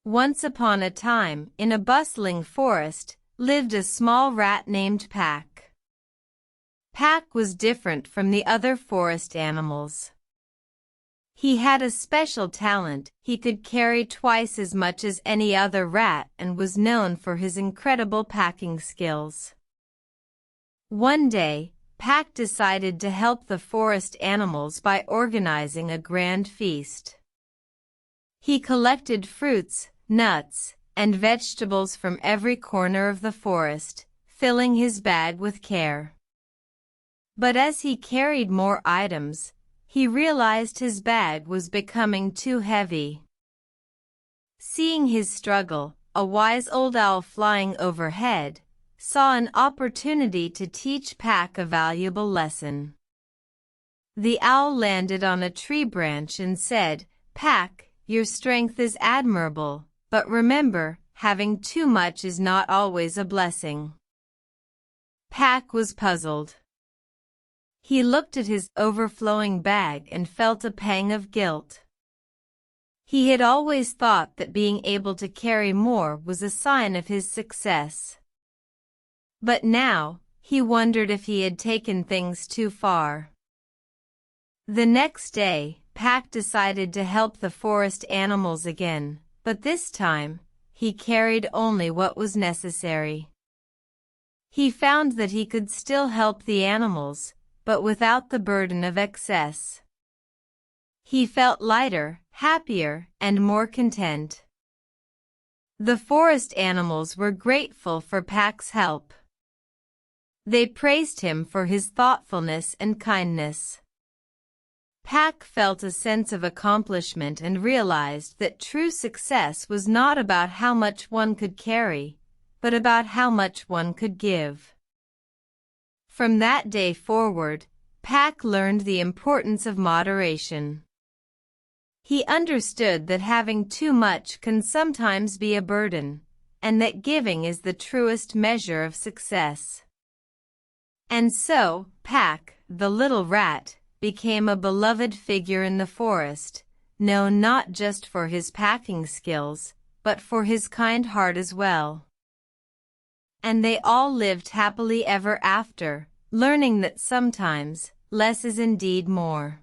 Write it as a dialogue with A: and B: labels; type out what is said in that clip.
A: Once upon a time, in a bustling forest, lived a small rat named Pack. Pack was different from the other forest animals. He had a special talent. He could carry twice as much as any other rat and was known for his incredible packing skills. One day, Pack decided to help the forest animals by organizing a grand feast. He collected fruits, nuts, and vegetables from every corner of the forest, filling his bag with care. But as he carried more items, he realized his bag was becoming too heavy. Seeing his struggle, a wise old owl flying overhead saw an opportunity to teach Pack a valuable lesson. The owl landed on a tree branch and said, "Pack, your strength is admirable, but remember, having too much is not always a blessing." Pack was puzzled. He looked at his overflowing bag and felt a pang of guilt. He had always thought that being able to carry more was a sign of his success. But now, he wondered if he had taken things too far. The next day, Pack decided to help the forest animals again, but this time, he carried only what was necessary. He found that he could still help the animals, but without the burden of excess. He felt lighter, happier, and more content. The forest animals were grateful for Pack's help. They praised him for his thoughtfulness and kindness. Pack felt a sense of accomplishment and realized that true success was not about how much one could carry, but about how much one could give. From that day forward, Pack learned the importance of moderation. He understood that having too much can sometimes be a burden, and that giving is the truest measure of success. And so, Pack, the little rat, became a beloved figure in the forest, known not just for his packing skills, but for his kind heart as well. And they all lived happily ever after, learning that sometimes, less is indeed more.